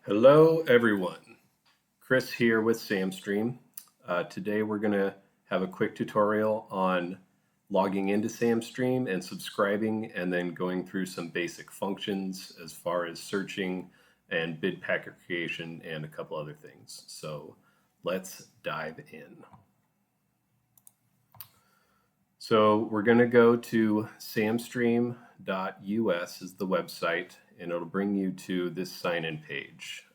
Hello, everyone. Chris here with SAMstream. Today we're going to have a quick tutorial on logging into SAMstream and subscribing, and then going through some basic functions as far as searching and bid packet creation and a couple other things. So let's dive in. So we're going to go to samstream.us is the website, and it'll bring you to this sign-in page.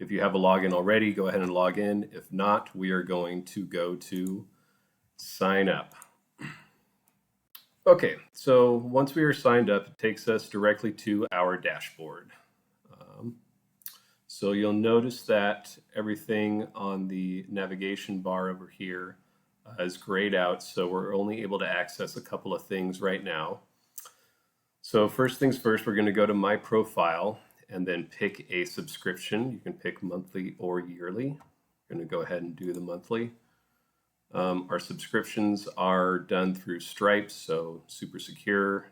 If you have a login already, go ahead and log in. If not, we are going to go to sign up. Okay, so once we are signed up, it takes us directly to our dashboard. So you'll notice that everything on the navigation bar over here is grayed out, so we're only able to access a couple of things right now. So first things first, we're going to go to My Profile and then pick a subscription. You can pick monthly or yearly. We're going to go ahead and do the monthly. Our subscriptions are done through Stripe, so super secure.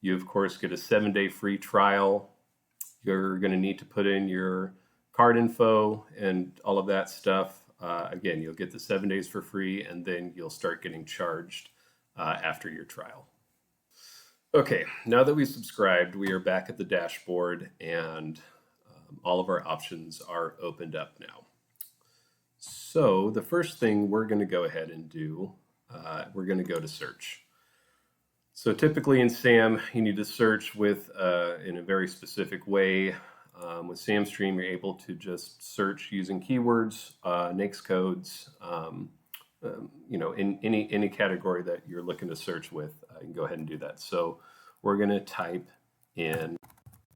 You, of course, get a 7-day free trial. You're going to need to put in your card info and all of that stuff. Again, you'll get the 7 days for free, and then you'll start getting charged after your trial. Okay, now that we've subscribed, we are back at the dashboard, and all of our options are opened up now. So the first thing we're going to go ahead and do, we're going to go to search. So typically in SAM, you need to search with in a very specific way. With SAMstream, you're able to just search using keywords, NAICS codes, in any category that you're looking to search with, you can go ahead and do that. So we're going to type in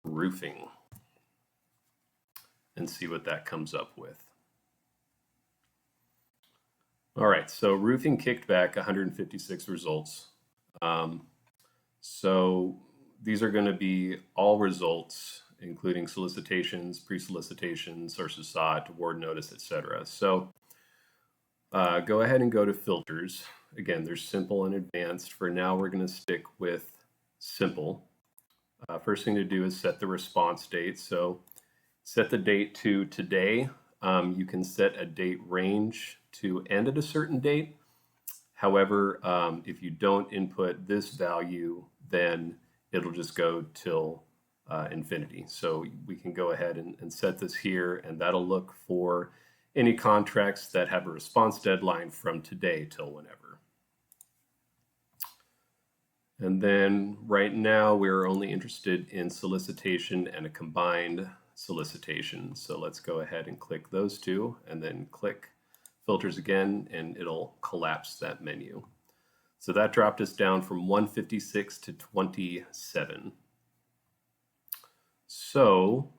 roofing and see what that comes up with. All right, so roofing kicked back 156 results. So these are going to be all results, including solicitations, pre-solicitations, sources sought, award notice, etc. So go ahead and go to filters. Again, there's simple and advanced. For now, we're going to stick with simple. First thing to do is set the response date. So set the date to today. You can set a date range to end at a certain date. However, if you don't input this value, then it'll just go till infinity. So we can go ahead and set this here, and that'll look for any contracts that have a response deadline from today till whenever. And then right now we're only interested in solicitation and a combined solicitation. So let's go ahead and click those two, and then click filters again, and it'll collapse that menu. So that dropped us down from 156 to 27. So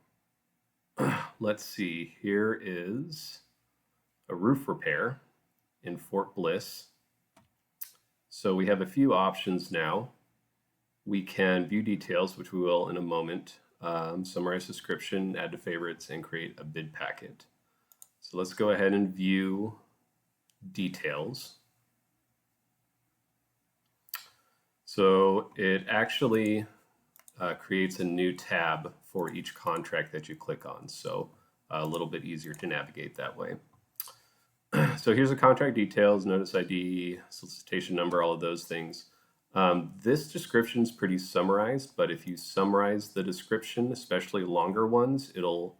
let's see, here is a roof repair in Fort Bliss. So we have a few options now. We can view details, which we will in a moment, summarize description, add to favorites, and create a bid packet. So let's go ahead and view details. So it actually creates a new tab for each contract that you click on. So a little bit easier to navigate that way. So here's the contract details, notice ID, solicitation number, all of those things. This description is pretty summarized, but if you summarize the description, especially longer ones, it'll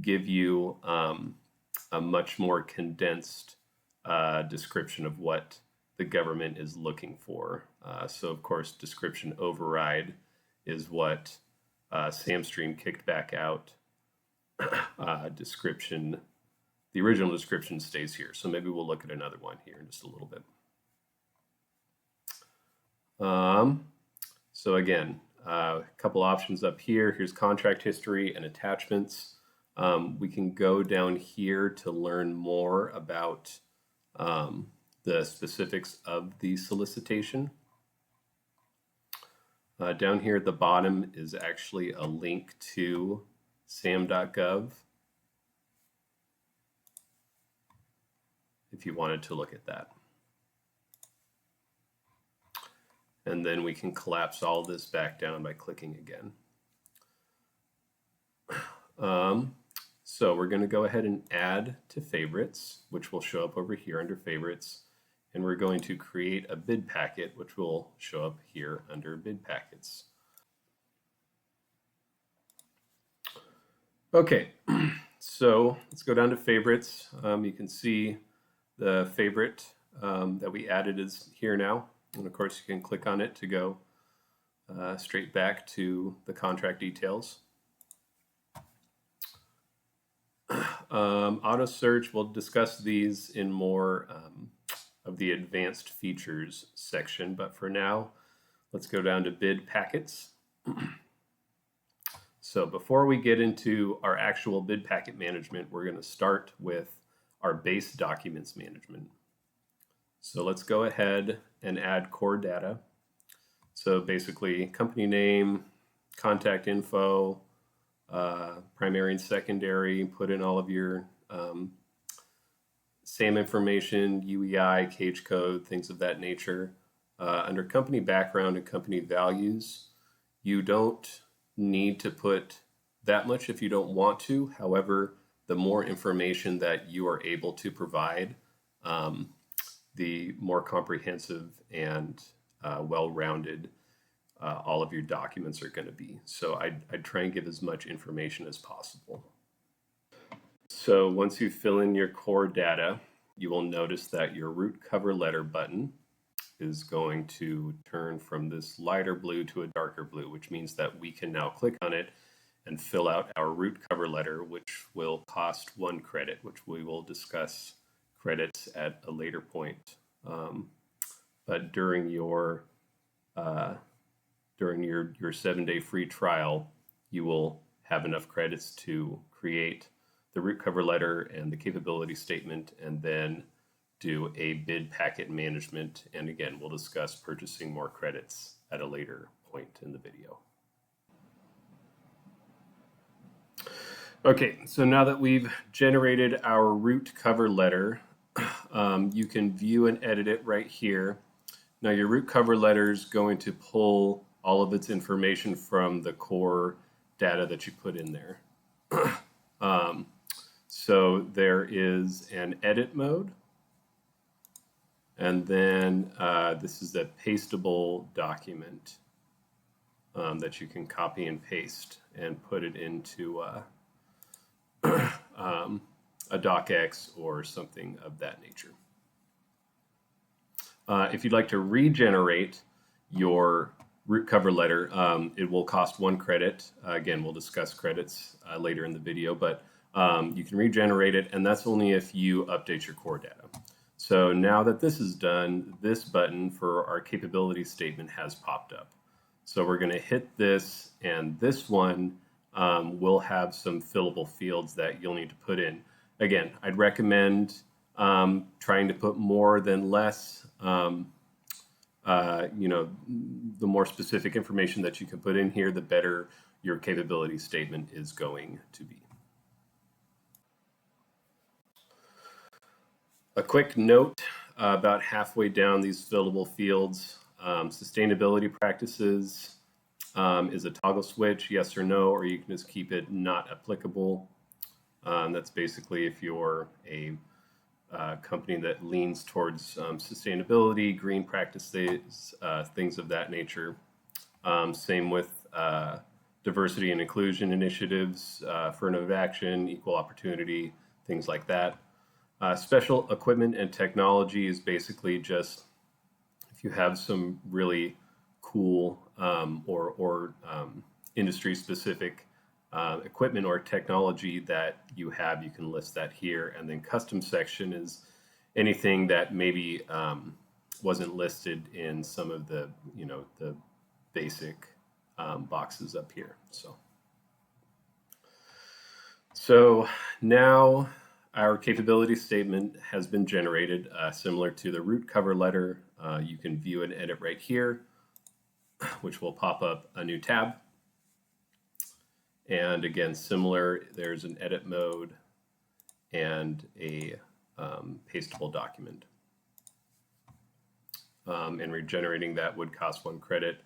give you a much more condensed description of what the government is looking for. So of course, description override is what SAMstream kicked back out. The original description stays here. So maybe we'll look at another one here in just a little bit. So again, a couple options up here. Here's contract history and attachments. We can go down here to learn more about the specifics of the solicitation. Down here at the bottom is actually a link to sam.gov if you wanted to look at that. And then we can collapse all this back down by clicking again. So we're going to go ahead and add to favorites, which will show up over here under favorites. And we're going to create a bid packet, which will show up here under bid packets. Okay, so let's go down to favorites. You can see the favorite that we added is here now. And of course, you can click on it to go straight back to the contract details. Auto search, we'll discuss these in more of the advanced features section, but for now, let's go down to bid packets. So before we get into our actual bid packet management, we're going to start with our base documents management. So let's go ahead and add core data. So basically company name, contact info, primary and secondary, put in all of your SAM information, UEI, cage code, things of that nature. Under company background and company values, you don't need to put that much if you don't want to. However, the more information that you are able to provide, the more comprehensive and well-rounded all of your documents are going to be. So I'd try and give as much information as possible. So once you fill in your core data, you will notice that your root cover letter button is going to turn from this lighter blue to a darker blue, which means that we can now click on it and fill out our root cover letter, which will cost 1 credit, which we will discuss credits at a later point. But during your 7-day free trial, you will have enough credits to create the root cover letter and the capability statement, and then do a bid packet management. And again, we'll discuss purchasing more credits at a later point in the video. Okay, so now that we've generated our root cover letter, you can view and edit it right here. Now your root cover letter is going to pull all of its information from the core data that you put in there. So there is an edit mode, and then this is a pastable document that you can copy and paste and put it into a docx or something of that nature. If you'd like to regenerate your root cover letter, it will cost 1 credit. Again, we'll discuss credits later in the video, but you can regenerate it, and that's only if you update your core data. So now that this is done, this button for our capability statement has popped up. So we're going to hit this, and this one will have some fillable fields that you'll need to put in. Again, I'd recommend trying to put more than less. You know, the more specific information that you can put in here, the better your capability statement is going to be. A quick note about halfway down these fillable fields, sustainability practices is a toggle switch, yes or no, or you can just keep it not applicable. That's basically if you're a company that leans towards sustainability, green practices, things of that nature. Same with diversity and inclusion initiatives, affirmative action, equal opportunity, things like that. Special equipment and technology is basically just if you have some really cool or industry-specific equipment or technology that you have, you can list that here. And then custom section is anything that maybe wasn't listed in some of the, you know, the basic boxes up here. So now our capability statement has been generated, similar to the root cover letter. You can view and edit right here, which will pop up a new tab. And again, similar, there's an edit mode and a pastable document. And regenerating that would cost 1 credit.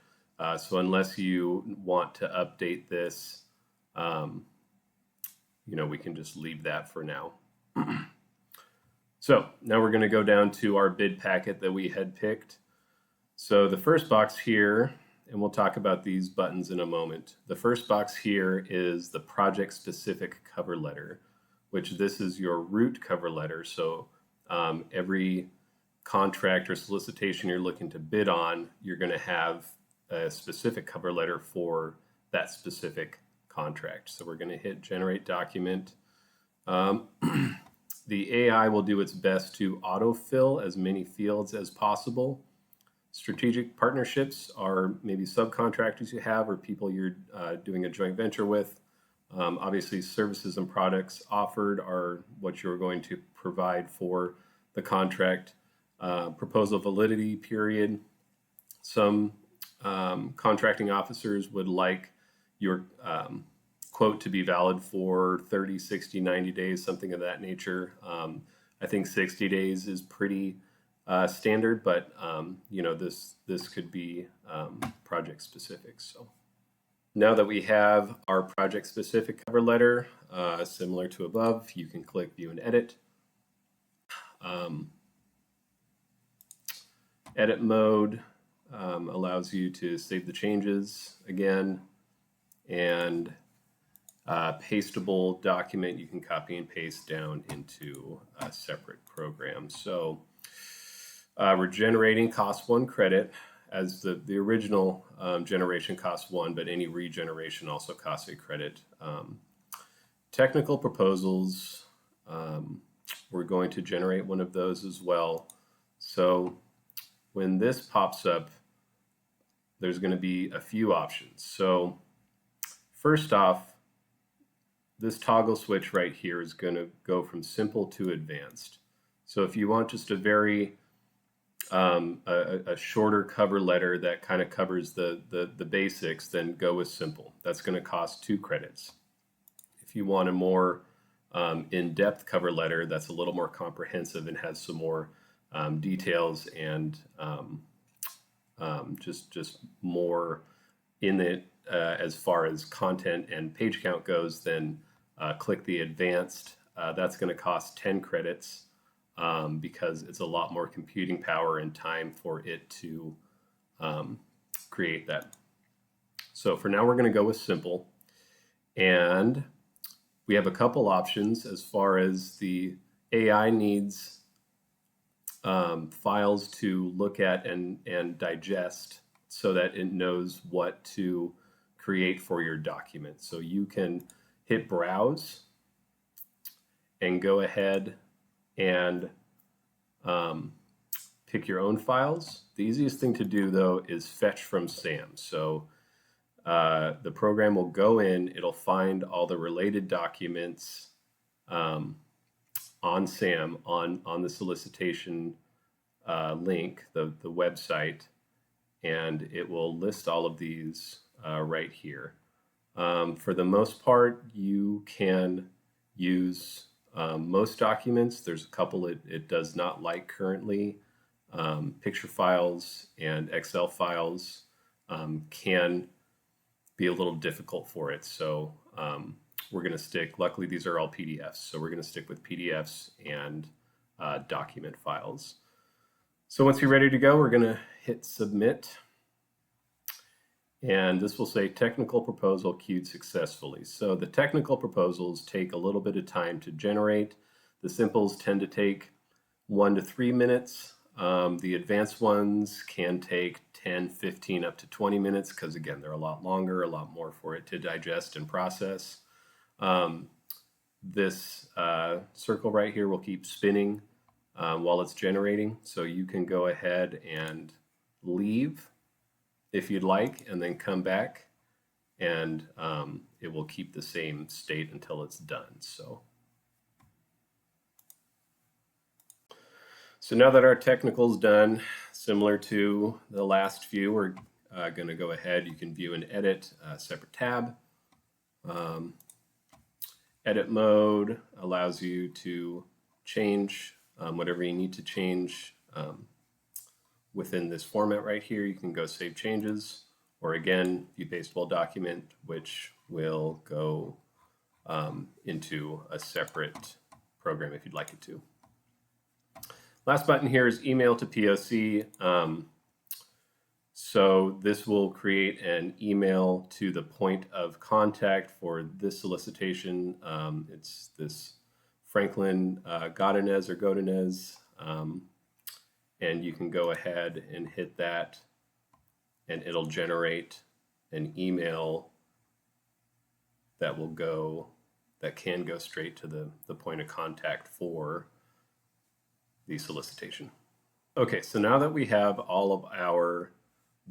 So unless you want to update this we can just leave that for now. So now we're going to go down to our bid packet that we had picked. So the first box here, and we'll talk about these buttons in a moment. The first box here is the project specific cover letter, which this is your root cover letter. So every contract or solicitation you're looking to bid on, you're going to have a specific cover letter for that specific contract. So we're going to hit generate document. The AI will do its best to autofill as many fields as possible. Strategic partnerships are maybe subcontractors you have or people you're doing a joint venture with. Obviously, services and products offered are what you're going to provide for the contract. Proposal validity period. Some contracting officers would like your quote to be valid for 30, 60, 90 days, something of that nature. I think 60 days is pretty standard, but this could be project specific. So now that we have our project specific cover letter, similar to above, you can click view and edit. Edit mode allows you to save the changes again, and pastable document you can copy and paste down into a separate program. So regenerating costs 1 credit, as the original generation costs 1, but any regeneration also costs a credit. Technical proposals, we're going to generate one of those as well. So when this pops up, there's going to be a few options. So first off, this toggle switch right here is going to go from simple to advanced. So if you want just a very a shorter cover letter that kind of covers the basics, then go with simple. That's going to cost 2 credits. If you want a more in-depth cover letter that's a little more comprehensive and has some more details and just more in it as far as content and page count goes, then click the advanced. That's going to cost 10 credits because it's a lot more computing power and time for it to create that. So for now, we're going to go with simple. And we have a couple options as far as the AI needs files to look at and digest so that it knows what to create for your document. So you can hit browse and go ahead and pick your own files. The easiest thing to do though is fetch from SAM. So the program will go in, it'll find all the related documents on SAM on the solicitation link, the website, and it will list all of these right here. For the most part, you can use most documents. There's a couple it does not like currently. Picture files and Excel files can be a little difficult for it. So we're going to stick, luckily these are all PDFs, so we're going to stick with PDFs and document files. So once you're ready to go, we're going to hit submit. And this will say technical proposal queued successfully. So the technical proposals take a little bit of time to generate. The simples tend to take 1 to 3 minutes. The advanced ones can take 10, 15, up to 20 minutes because again, they're a lot longer, a lot more for it to digest and process. This circle right here will keep spinning while it's generating. So you can go ahead and leave if you'd like, and then come back, and it will keep the same state until it's done. So now that our technical's done, similar to the last few, we're going to go ahead. You can view and edit a separate tab. Edit mode allows you to change whatever you need to change within this format right here. You can go save changes, or again, view pastable document, which will go into a separate program if you'd like it to. Last button here is email to POC. So this will create an email to the point of contact for this solicitation. It's this Franklin Godinez or Godinez, and you can go ahead and hit that, and it'll generate an email that can go straight to the point of contact for the solicitation. Okay, so now that we have all of our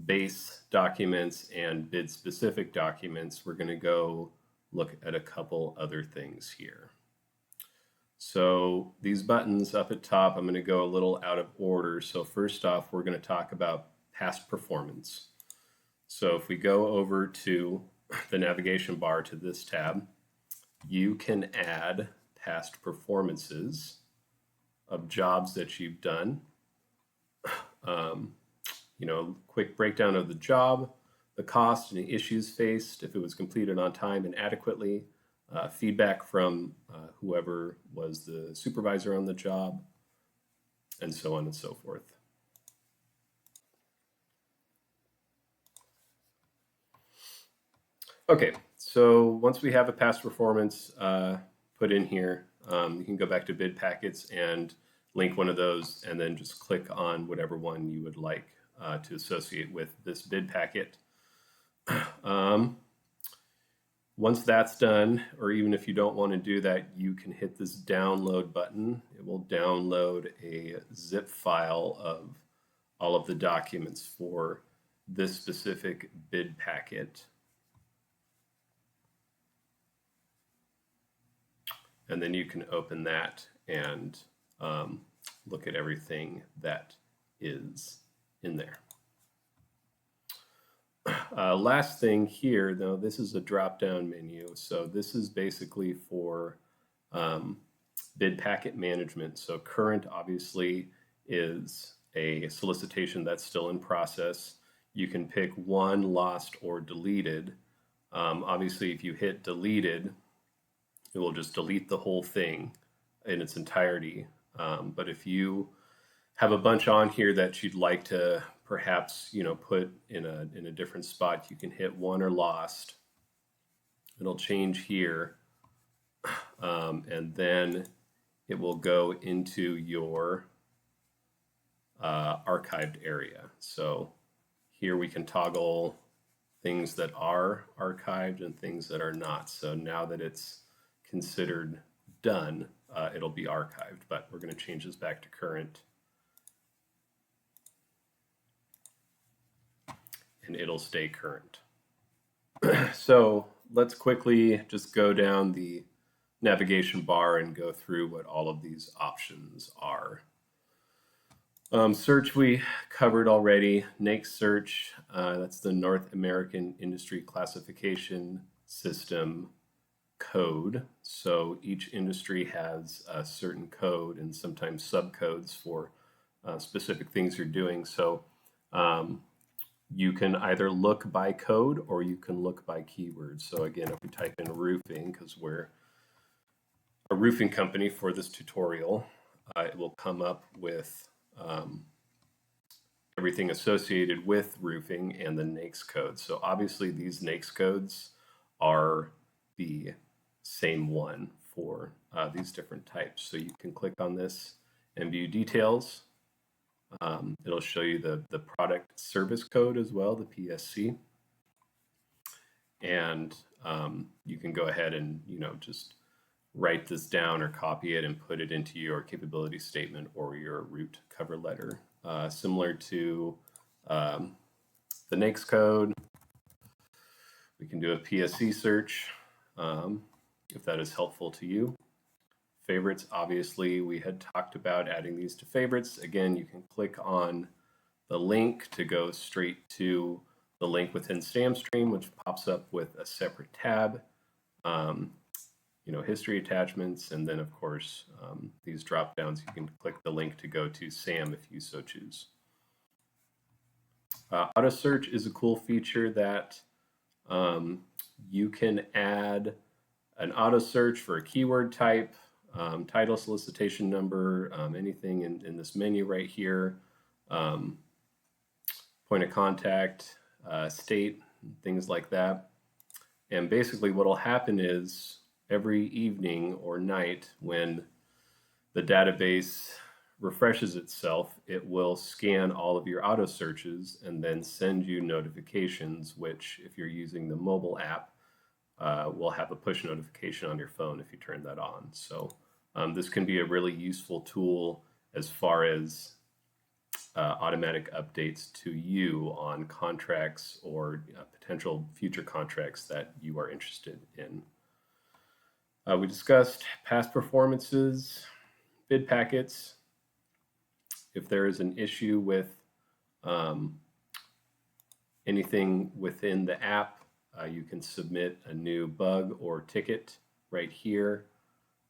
base documents and bid specific documents, we're going to go look at a couple other things here. So these buttons up at top, I'm going to go a little out of order. So first off, we're going to talk about past performance. So if we go over to the navigation bar to this tab, you can add past performances of jobs that you've done. Quick breakdown of the job, the cost and the issues faced, if it was completed on time and adequately, feedback from whoever was the supervisor on the job, and so on and so forth. Okay, so once we have a past performance put in here, you can go back to bid packets and link one of those, and then just click on whatever one you would like to associate with this bid packet. Once that's done, or even if you don't want to do that, you can hit this download button. It will download a zip file of all of the documents for this specific bid packet. And then you can open that and look at everything that is in there. Last thing here, though, this is a drop-down menu. So this is basically for bid packet management. So current obviously is a solicitation that's still in process. You can pick won, lost, or deleted. Obviously, if you hit deleted, it will just delete the whole thing in its entirety. But if you have a bunch on here that you'd like to perhaps put in a different spot, you can hit won or lost. It'll change here, and then it will go into your archived area. So here we can toggle things that are archived and things that are not. So now that it's considered done, it'll be archived, but we're going to change this back to current, and it'll stay current. So let's quickly just go down the navigation bar and go through what all of these options are. Search we covered already. NAICS search, that's the North American Industry Classification System code. So each industry has a certain code and sometimes subcodes for specific things you're doing. So you can either look by code or you can look by keywords. So again, if we type in roofing, because we're a roofing company for this tutorial, it will come up with everything associated with roofing and the NAICS code. So obviously these NAICS codes are the same one for these different types. So you can click on this and view details. It'll show you the product service code as well, the PSC. And you can go ahead and just write this down or copy it and put it into your capability statement or your root cover letter. Similar to the NAICS code, we can do a PSC search if that is helpful to you. Favorites, obviously, we had talked about adding these to favorites. Again, you can click on the link to go straight to the link within SAMstream, which pops up with a separate tab. History attachments, and then of course these drop downs, you can click the link to go to SAM if you so choose. Auto search is a cool feature that you can add an auto search for a keyword type, title, solicitation number, anything in this menu right here, um, point of contact, state, things like that. And basically what will happen is every evening or night when the database refreshes itself, it will scan all of your auto searches and then send you notifications, which if you're using the mobile app, will have a push notification on your phone if you turn that on. So this can be a really useful tool as far as automatic updates to you on contracts or potential future contracts that you are interested in. We discussed past performances, bid packets. If there is an issue with anything within the app, you can submit a new bug or ticket right here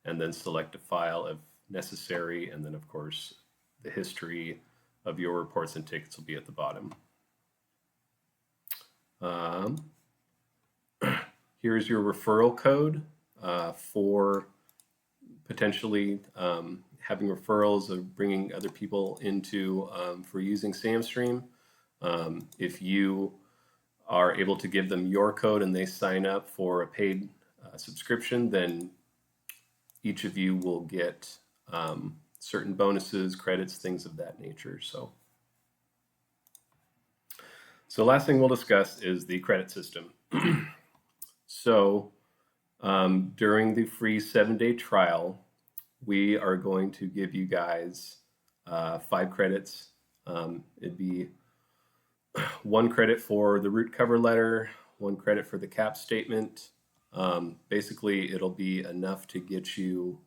and then select a file if necessary. And then, of course, the history of your reports and tickets will be at the bottom. Here's your referral code for potentially having referrals of bringing other people into for using SAMstream. If you are able to give them your code and they sign up for a paid subscription, then each of you will get certain bonuses, credits, things of that nature. So last thing we'll discuss is the credit system. So during the free 7-day trial, we are going to give you guys 5 credits. It'd be 1 credit for the root cover letter, 1 credit for the cap statement. Basically, it'll be enough to get you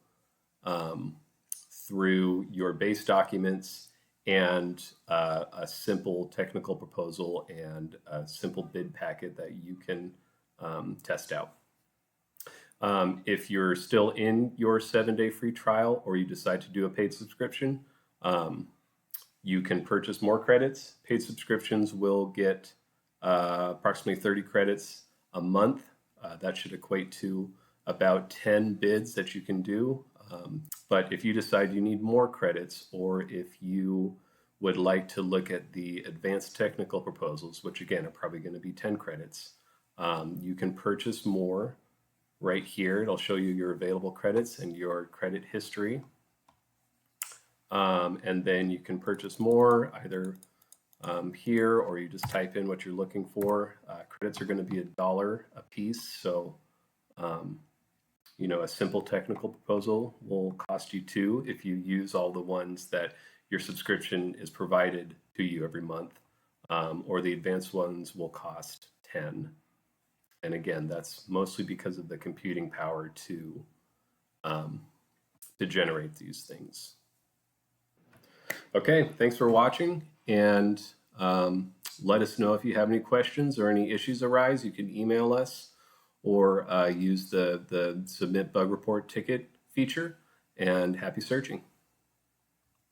through your base documents and a simple technical proposal and a simple bid packet that you can test out. If you're still in your 7-day free trial or you decide to do a paid subscription, you can purchase more credits. Paid subscriptions will get approximately 30 credits a month. That should equate to about 10 bids that you can do. But if you decide you need more credits, or if you would like to look at the advanced technical proposals, which again are probably going to be 10 credits, you can purchase more right here. It'll show you your available credits and your credit history. And then you can purchase more either here, or you just type in what you're looking for. Credits are going to be $1 a piece. So, you know, a simple technical proposal will cost you $2 if you use all the ones that your subscription is provided to you every month, or the advanced ones will cost $10. And again, that's mostly because of the computing power to generate these things. Okay, thanks for watching, and let us know if you have any questions or any issues arise. You can email us or use the submit bug report ticket feature, and happy searching.